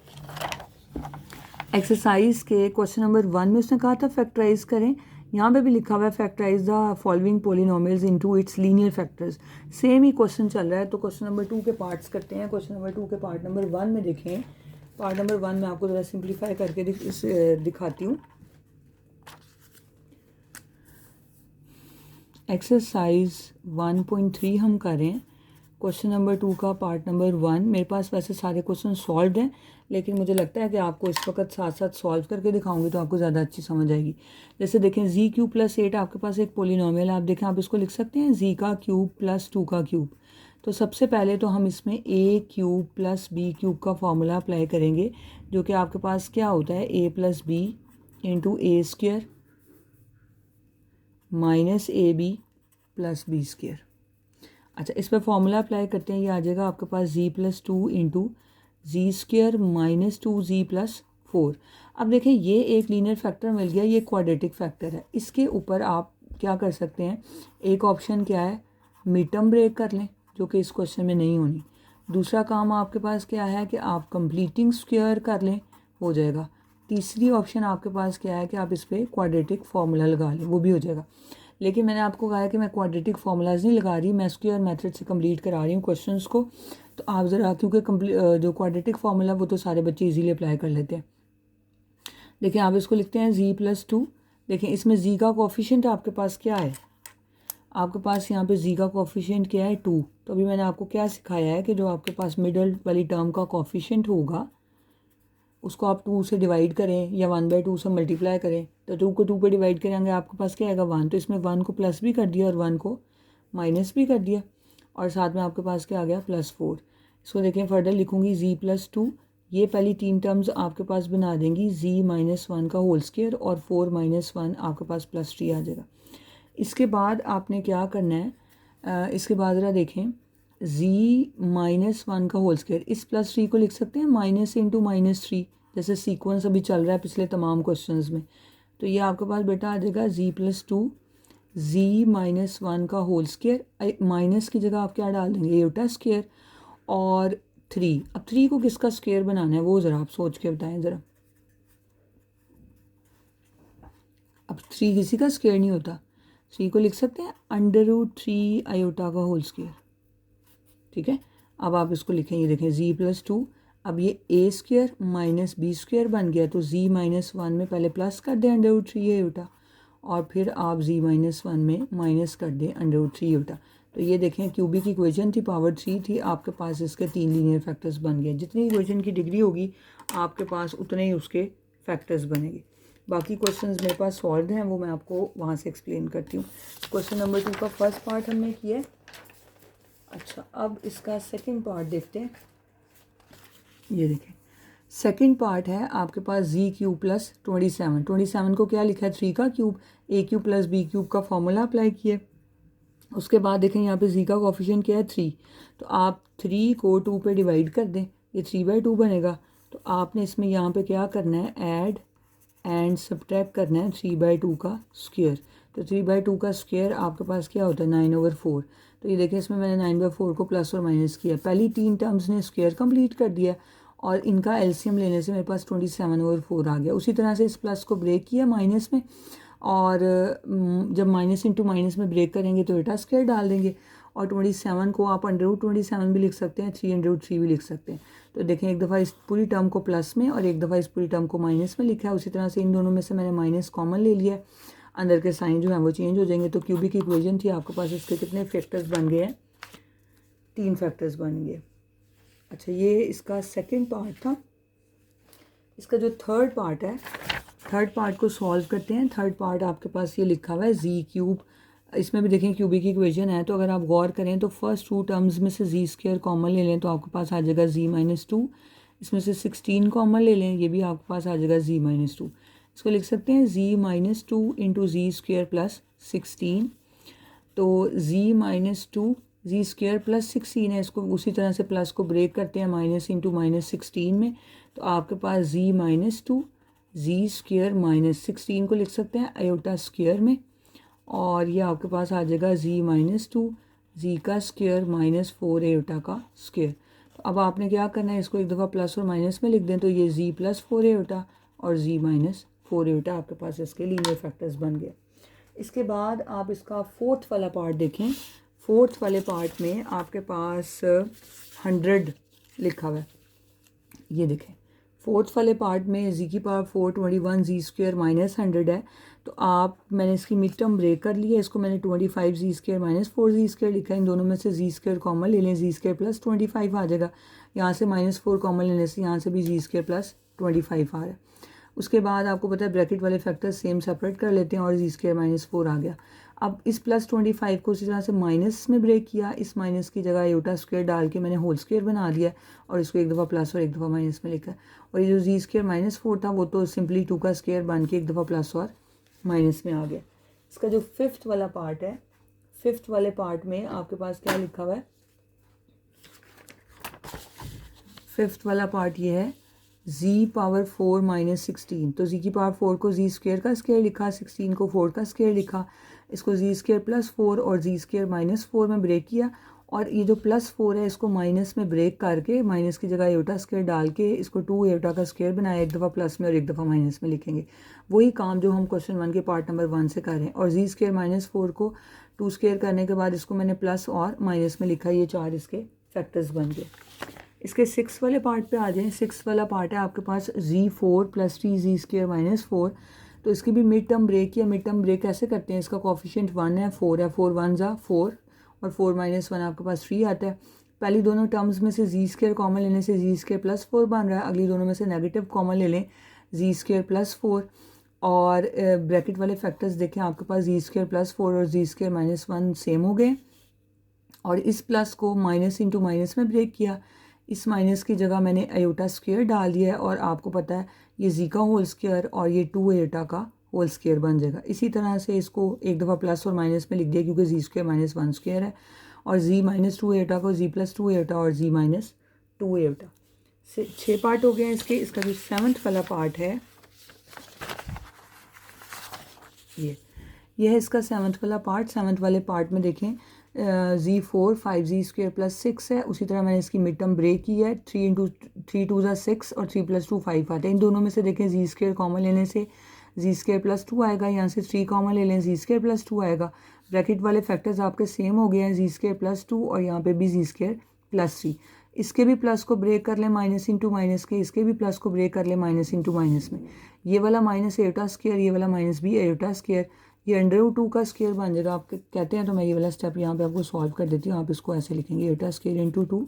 एक्सरसाइज के क्वेश्चन नंबर 1 में उसने कहा था फैक्टराइज करें, यहाँ पे भी लिखा हुआ है factorise the following polynomials into its linear factors. Same ही क्वेश्चन चल रहा है। तो क्वेश्चन नंबर 2 के पार्ट्स करते हैं। क्वेश्चन नंबर 2 के पार्ट नंबर 1 में देखें। पार्ट नंबर 1 में आपको ज़रा सिंप्लीफाई करके दिखाती हूँ। एक्सरसाइज 1.3 हम करें क्वेश्चन नंबर 2 का पार्ट नंबर 1। मेरे पास वैसे सारे क्वेश्चन सॉल्व हैं, लेकिन मुझे लगता है कि आपको इस वक्त साथ साथ सॉल्व करके दिखाऊंगी तो आपको ज़्यादा अच्छी समझ आएगी। जैसे देखें z³ + 8 आपके पास एक पोलिनोमियल है। आप देखें आप इसको लिख सकते हैं z³ + 2 का क्यूब। तो सबसे पहले तो हम इसमें a³ + b³ का फॉर्मूला अप्लाई करेंगे, जो कि आपके पास क्या होता है a + b × a² - ab + b²। अच्छा, इस पर फॉर्मूला अप्लाई करते हैं। ये आ जाएगा आपके पास z + 2 × z² - 2z + 4। अब देखें ये एक लीनियर फैक्टर मिल गया, ये क्वाड्रेटिक फैक्टर है। इसके ऊपर आप क्या कर सकते हैं, एक ऑप्शन क्या है, मिड टर्म ब्रेक कर लें, जो कि इस क्वेश्चन में नहीं होनी। दूसरा काम आपके पास क्या है कि आप कंप्लीटिंग स्क्वायर कर लें, हो जाएगा। तीसरी ऑप्शन आपके पास क्या है कि आप इस पर क्वाड्रेटिक फार्मूला लगा लें, वो भी हो जाएगा। लेकिन मैंने आपको कहा है कि मैं क्वाड्रेटिक फार्मूलाज नहीं लगा रही, मैं स्क्वायर मेथड से कंप्लीट करा रही हूँ क्वेश्चंस को। तो आप ज़रा, क्योंकि जो क्वाड्रेटिक फार्मूला वो तो सारे बच्चे इजीली अप्लाई कर लेते हैं। देखिए आप इसको लिखते हैं z + 2। देखें इसमें z का कोफिशिएंट आपके पास क्या है, आपके पास यहाँ पे z का कोफिशिएंट क्या है 2। तो अभी मैंने आपको क्या सिखाया है कि जो आपके पास मिडल वाली टर्म का कोफिशिएंट होगा उसको आप 2 से डिवाइड करें या 1/2 से मल्टीप्लाई करें। तो 2 को 2 पे डिवाइड करेंगे आपके पास क्या आएगा 1। तो इसमें 1 को प्लस भी कर दिया और 1 को माइनस भी कर दिया, और साथ में आपके पास क्या आ गया +4। इसको देखें फर्दर लिखूंगी z + 2। ये पहली 3 टर्म्स आपके पास बना देंगी z - 1 का होल स्क्वायर, और 4 - 1 आपके पास +3 आ जाएगा। इसके बाद आपने क्या करना है, इसके बाद ज़रा देखें z - 1 का होल स्क्वायर, इस +3 को लिख सकते हैं माइनस × -3, जैसे सीक्वेंस अभी चल रहा है पिछले तमाम क्वेश्चंस में। तो ये आपके पास बेटा आ जाएगा z + 2 z - 1 का होल स्क्वायर, माइनस की जगह आप क्या डाल देंगे आयोटा स्क्वायर, और 3। अब 3 को किसका स्क्वायर बनाना है वो ज़रा आप सोच के बताएं ज़रा। अब 3 किसी का स्क्वायर नहीं होता, 3 को लिख सकते हैं √3 आयोटा का होल स्क्वायर। ठीक है, अब आप इसको लिखें, ये देखें z + 2। अब ये a² - b² बन गया, तो z - 1 में पहले प्लस कर दें √3 आयोटा, और फिर आप z - 1 में माइनस कर दें √3 आयोटा। तो ये देखें क्यूबिक इक्वेशन थी, पावर 3 थी, आपके पास इसके 3 लीनियर फैक्टर्स बन गए। जितनी इक्वेशन की डिग्री होगी आपके पास उतने ही उसके फैक्टर्स बनेंगे। बाकी क्वेश्चंस मेरे पास सॉल्व हैं, वो मैं आपको वहाँ से एक्सप्लेन करती हूँ। क्वेश्चन नंबर 2 का फर्स्ट पार्ट हमने किया है। अच्छा, अब इसका सेकंड पार्ट देखते हैं। ये देखें सेकंड पार्ट है आपके पास z³ + 27। 27 को क्या लिखा है 3 का क्यूब, a³ + b³ का फॉर्मूला अप्लाई किया। उसके बाद देखें यहाँ पे z का कोफिशिएंट क्या है 3, तो आप 3 को 2 पे डिवाइड कर दें, ये 3/2 बनेगा। तो आपने इसमें यहाँ पे क्या करना है, ऐड एंड सब्ट्रैक्ट करना है 3/2 का स्क्वायर। तो 3/2 का स्क्वायर आपके पास क्या होता है 9/4। तो ये देखिए इसमें मैंने 9/4 को प्लस और माइनस किया। पहली 3 टर्म्स ने स्क्वायर कंप्लीट कर दिया, और इनका एलसीएम लेने से मेरे पास 27/4 आ गया। उसी तरह से इस प्लस को ब्रेक किया माइनस में, और जब माइनस इंटू माइनस में ब्रेक करेंगे तो एटा स्क्वायर डाल देंगे, और 27 को आप √27 भी लिख सकते हैं, 3/3 भी लिख सकते हैं। तो देखें एक दफ़ा इस पूरी टर्म को प्लस में और एक दफ़ा इस पूरी टर्म को माइनस में लिखा है। उसी तरह से इन दोनों में से मैंने माइनस कॉमन ले लिया है, अंदर के साइन जो हैं वो चेंज हो जाएंगे। तो क्यूबिक इक्वेशन थी आपके पास, इसके कितने फैक्टर्स बन गए हैं, 3 फैक्टर्स बन गए। अच्छा, ये इसका सेकंड पार्ट था। इसका जो थर्ड पार्ट है, थर्ड पार्ट को सॉल्व करते हैं। थर्ड पार्ट आपके पास ये लिखा हुआ है z³। इसमें भी देखें क्यूबिक इक्वेशन है, तो अगर आप गौर करें तो फर्स्ट 2 टर्म्स में से z² कॉमन ले लें तो आपके पास आ जाएगा z - 2। इसमें से 16 कॉमन ले लें, ये भी आपके पास आ जाएगा z - 2। इसको लिख सकते हैं z - 2 × z² + 16। तो z minus two g square plus 16 है, इसको उसी तरह से प्लस को ब्रेक करते हैं माइनस इंटू माइनस 16 में, तो आपके पास z minus two g square minus 16 को लिख सकते हैं आयोटा स्क्र में, और ये आपके पास आ जाएगा z माइनस टू जी का स्क्र माइनस 4 आयोटा का स्क्र। तो अब आपने क्या करना है, इसको एक दफ़ा प्लस और माइनस में लिख दें, तो ये z प्लस 4 आयोटा और z माइनस 4 आयोटा आपके पास इसके लीनियर फैक्टर्स बन गए। इसके बाद आप इसका फोर्थ वाला पार्ट देखें। फोर्थ वाले पार्ट में आपके पास 100 लिखा हुआ है, ये देखें। फोर्थ वाले पार्ट में जी की पावर 4 21 जी स्क्र माइनस 100 है, तो मैंने इसकी मिड टर्म ब्रेक कर लिया, इसको मैंने 25 g square minus 4 g square लिखा है। इन दोनों में से जी स्क्र कॉमन ले लें, जी स्क्र प्लस 25 आ जाएगा। यहाँ से माइनस 4 कॉमन लेने से यहाँ से भी जी स्क्र प्लस 25 आ रहा है। उसके बाद आपको पता है ब्रैकेट वाले फैक्टर सेम सेपरेट कर लेते हैं और जी स्क्र माइनस 4 आ गया। अब इस प्लस 25 को उसी तरह से माइनस में ब्रेक किया, इस माइनस की जगह आयोटा स्क्वायर डाल के मैंने होल स्क्वायर बना दिया और इसको एक दफ़ा प्लस और एक दफ़ा माइनस में लिखा। और ये जो जी स्क्वायर माइनस 4 था वो तो सिंपली 2 का स्क्वायर बन के एक दफ़ा प्लस और माइनस में आ गया। इसका जो फिफ्थ वाला पार्ट है, फिफ्थ वाले पार्ट में आपके पास क्या लिखा हुआ है, फिफ्थ वाला पार्ट ये है z पावर 4 माइनस 16। तो z की पावर 4 को जी स्क्वायर का स्क्वायर लिखा, 16 को 4 का स्क्वायर लिखा, इसको जी स्क्वायर प्लस 4 और जी स्क्वायर माइनस 4 में ब्रेक किया, और ये जो प्लस 4 है इसको माइनस में ब्रेक करके माइनस की जगह आयोटा स्क्वायर डाल के इसको 2 आयोटा का स्क्वायर बनाया, एक दफ़ा प्लस में और एक दफ़ा माइनस में लिखेंगे। वही काम जो हम क्वेश्चन 1 के पार्ट नंबर 1 से कर रहे हैं। और जी स्क्वायर माइनस 4 को 2 स्क्वायर करने के बाद इसको मैंने प्लस और माइनस में लिखा, ये 4 इसके फैक्टर्स बन गए। इसके 6 वाले पार्ट पे आ जाएं। 6 वाला पार्ट है आपके पास z4 प्लस 3 जी स्क्वायर माइनस 4। तो इसकी भी मिड टर्म ब्रेक किया। मिड टर्म ब्रेक कैसे करते हैं, इसका कोफिशिएंट 1 है, 4 है, 4 1 जा 4 और 4 माइनस 1 आपके पास 3 आता है। पहली दोनों टर्म्स में से जी स्क्वायर कॉमन लेने से जी स्क्वायर प्लस 4 बन रहा है, अगली दोनों में से नेगेटिव कॉमन ले लें, जी स्क्वायर प्लस 4, और ब्रैकेट वाले फैक्टर्स देखें आपके पास जी स्क्वायर प्लस 4 और जी स्क्वायर माइनस 1 सेम हो गए, और इस प्लस को माइनस इंटू माइनस में ब्रेक किया, इस माइनस की जगह मैंने आयोटा स्क्वायर डाल दिया है, और आपको पता है ये जी का होल स्क्वायर और ये 2 आयोटा का होल स्क्वायर बन जाएगा। इसी तरह से इसको एक दफ़ा प्लस और माइनस में लिख दिया क्योंकि जी स्क्वायर माइनस 1 स्क्वायर है, और जी माइनस 2 आयोटा को जी प्लस 2 आयोटा और जी माइनस 2 आयोटा से 6 पार्ट हो गए हैं इसके। इसका जो 7th वाला पार्ट है ये है इसका 7th वाला पार्ट। 7th वाले पार्ट में देखें z4 5 जी स्क्वायर प्लस 6 है, उसी तरह मैंने इसकी मिड टर्म ब्रेक की है, 3 इंटू 3 2 ज़ा 6 और 3 प्लस 2 5 आता है। इन दोनों में से देखें जी स्क्वायर कॉमन लेने से जी स्क्वायर प्लस 2 आएगा, यहाँ से 3 कॉमन ले लें जी स्क्वायर प्लस 2 आएगा। ब्रैकेट वाले फैक्टर्स आपके सेम हो गए हैं, जी स्क्वायर प्लस 2 और यहाँ पे भी जी स्क्वायर प्लस 3। इसके भी प्लस को ब्रेक कर लें माइनस इंटू माइनस के, इसके भी प्लस को ब्रेक कर लें माइनस इंटू माइनस में, ये वाला माइनस आयोटा स्क्वायर, ये वाला माइनस भी आयोटा स्क्वायर, ये अंडर रूट 2 का स्क्वायर बन जाएगा। आप कहते हैं तो मैं ये वाला स्टेप यहाँ पे आपको सॉल्व कर देती हूँ। आप इसको ऐसे लिखेंगे आयोटा स्क्वायर इंटू 2,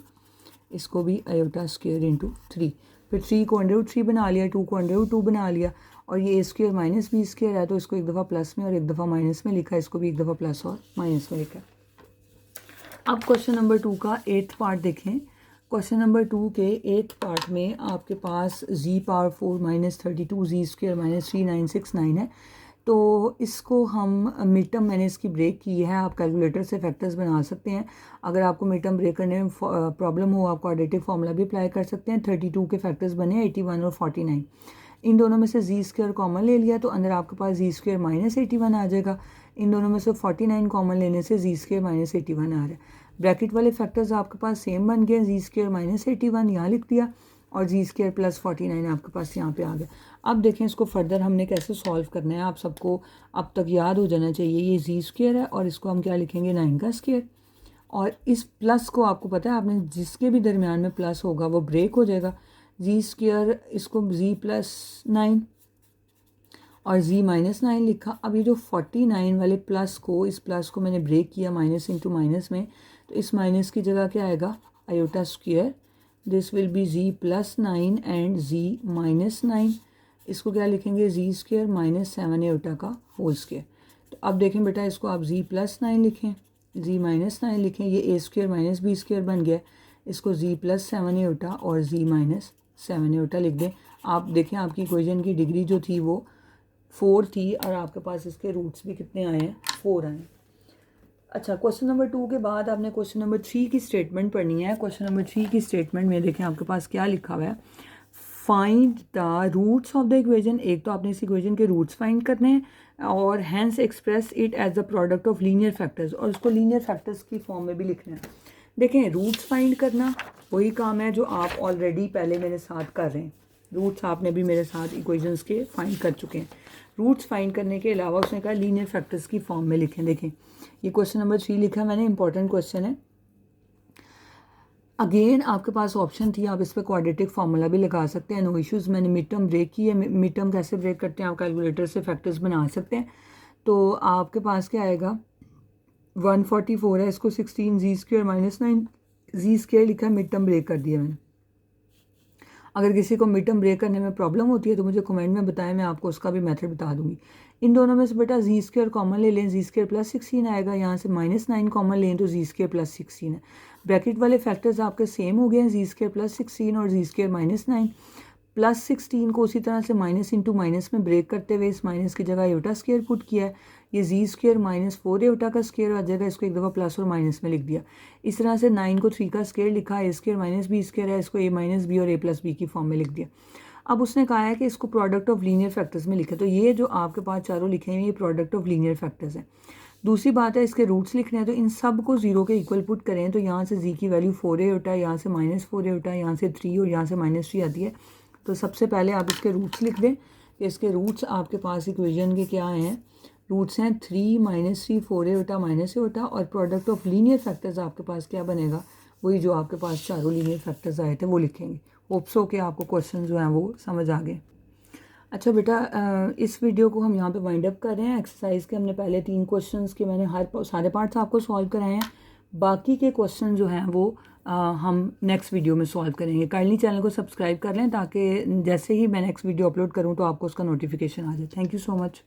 इसको भी आयोटा स्क्वायर इंटू 3, फिर 3 को अंडर रूट 3 बना लिया, 2 को अंडर रूट 2 बना लिया, और ये ए स्क्वायर माइनस बी स्क्वायर है तो इसको एक दफ़ा प्लस में और एक दफ़ा माइनस में लिखा है, इसको भी एक दफ़ा प्लस और माइनस में लिखा है। अब क्वेश्चन नंबर 2 का 8th पार्ट देखें। क्वेश्चन नंबर 2 के 8th पार्ट में आपके पास z पावर 4 माइनस 32 जी स्क्वायर माइनस 3969 है। तो इसको हम मिड टर्म मैंने इसकी ब्रेक की है, आप कैलकुलेटर से फैक्टर्स बना सकते हैं। अगर आपको मिड टर्म ब्रेक करने में प्रॉब्लम हो आप क्वाड्रेटिक फार्मूला भी अप्लाई कर सकते हैं। 32 के फैक्टर्स बने 81 और 49, इन दोनों में से जी स्क्वायर कॉमन ले लिया तो अंदर आपके पास जी स्क्वायर माइनस 81 आ जाएगा। इन दोनों में से 49 कॉमन लेने से जी स्क्वायर माइनस 81 आ रहा है। ब्रैकेट वाले फैक्टर्स आपके पास सेम बन गए, जी स्क्वायर माइनस 81 यहाँ लिख दिया और जी स्क्वायर प्लस 49 आपके पास यहाँ पे आ गया। अब देखें इसको फर्दर हमने कैसे सॉल्व करना है। आप सबको अब तक याद हो जाना चाहिए, ये जी स्क्वायर है और इसको हम क्या लिखेंगे 9 का स्क्वायर, और इस प्लस को आपको पता है आपने जिसके भी दरमियान में प्लस होगा वो ब्रेक हो जाएगा। जी स्क्वायर इसको जी प्लस 9 और जी माइनस 9 लिखा। अब ये जो 49 वाले प्लस को, इस प्लस को मैंने ब्रेक किया माइनस इंटू माइनस में, तो इस माइनस की जगह क्या आएगा iota square, this will be z plus 9 and z minus 9। इसको क्या लिखेंगे जी स्क्वायर माइनस 7 आयोटा का होल स्क्वायर। तो अब देखें बेटा इसको आप जी प्लस 9 लिखें, जी माइनस 9 लिखें, ये ए स्क्वायर माइनस बी स्क्वायर बन गया। इसको जी प्लस 7 आयोटा और जी माइनस 7 आयोटा लिख दें। आप देखें आपकी इक्वेशन की डिग्री जो थी वो 4 थी और आपके पास इसके रूट्स भी कितने आए हैं 4 आए हैं। अच्छा, क्वेश्चन नंबर 2 के बाद आपने क्वेश्चन नंबर 3 की स्टेटमेंट पढ़नी है। क्वेश्चन नंबर 3 की स्टेटमेंट में देखें आपके पास क्या लिखा हुआ है, find the roots of the equation. एक तो आपने इस इक्वेशन के रूट्स फाइंड करने हैं और hence express it as the product of linear factors, और उसको लीनियर फैक्टर्स की फॉर्म में भी लिखना है। देखें, रूट्स फाइंड करना वही काम है जो आप ऑलरेडी पहले मेरे साथ कर रहे हैं। रूट्स आपने भी मेरे साथ इक्वेशंस के फाइंड कर चुके हैं। रूट्स फाइंड करने के अलावा उसने कहा लीनियर फैक्टर्स की फॉर्म में लिखें। देखें, ये क्वेश्चन नंबर 3 लिखा है मैंने, इंपॉर्टेंट क्वेश्चन है। अगेन आपके पास ऑप्शन थी, आप इस पर क्वाड्रेटिक फार्मूला भी लगा सकते हैं, नो इश्यूज़। मैंने मिड टर्म ब्रेक की है। मिड टर्म कैसे ब्रेक करते हैं, आप कैलकुलेटर से फैक्टर्स बना सकते हैं। तो आपके पास क्या आएगा, 144 है, इसको 16 जी स्क्वायर माइनस 9 जी स्क्वायर लिखा है, मिड टर्म ब्रेक कर दिया मैंने। अगर किसी को मिड टर्म ब्रेक करने में प्रॉब्लम होती है तो मुझे कमेंट में बताएं, मैं आपको उसका भी मेथड बता दूंगी। इन दोनों में से बेटा जी स्क्वायर कॉमन ले लें, जी स्क्वायर प्लस 16 आएगा। यहाँ से -9 कॉमन लें तो जी स्क्वायर प्लस 16 है। ब्रैकेट वाले फैक्टर्स आपके सेम हो गए हैं, जी स्क्वायर प्लस 16 और जी स्क्वायर -9। प्लस 16 को उसी तरह से माइनस इंटू माइनस में ब्रेक करते हुए इस माइनस की जगह एटा स्क्वायर पुट किया है। ये जी स्क्वायर -4 एटा का स्क्वायर आ जाएगा, इसको एक दफ़ा प्लस और माइनस में लिख दिया। इस तरह से 9 को 3 का स्क्वायर लिखा, ए स्क्वायर माइनस बी स्क्वायर है, इसको ए माइनस बी और ए प्लस बी की फॉर्म में लिख दिया। अब उसने कहा है कि इसको प्रोडक्ट ऑफ लीनियर फैक्टर्स में लिखे, तो ये जो आपके पास चारों लिखे हैं ये प्रोडक्ट ऑफ लीनियर फैक्टर्स हैं। दूसरी बात है, इसके रूट्स लिखने हैं, तो इन सब को 0 के इक्वल पुट करें तो यहाँ से जी की वैल्यू 4a होता है, यहाँ से -4a होता है, यहाँ से 3 और यहाँ से -3 आती है। तो सबसे पहले आप इसके रूट्स लिख दें कि इसके रूट्स आपके पास इक्वेशन के क्या हैं, रूट्स हैं 3 -3 4a होता -a होता, और प्रोडक्ट ऑफ लीनियर फैक्टर्स आपके पास क्या बनेगा, वही जो आपके पास चारों लीनियर फैक्टर्स आए थे वो लिखेंगे। होप्स हो कि आपको क्वेश्चन जो हैं वो समझ आ गए। अच्छा बेटा, इस वीडियो को हम यहाँ पे वाइंड अप कर रहे हैं। एक्सरसाइज के हमने पहले 3 क्वेश्चंस के मैंने सारे पार्ट्स आपको सॉल्व कराए हैं। बाकी के क्वेश्चन जो हैं वो हम नेक्स्ट वीडियो में सॉल्व करेंगे। काइंडली चैनल को सब्सक्राइब कर लें ताकि जैसे ही मैं नेक्स्ट वीडियो अपलोड करूँ तो आपको उसका नोटिफिकेशन आ जाए। Thank you so much.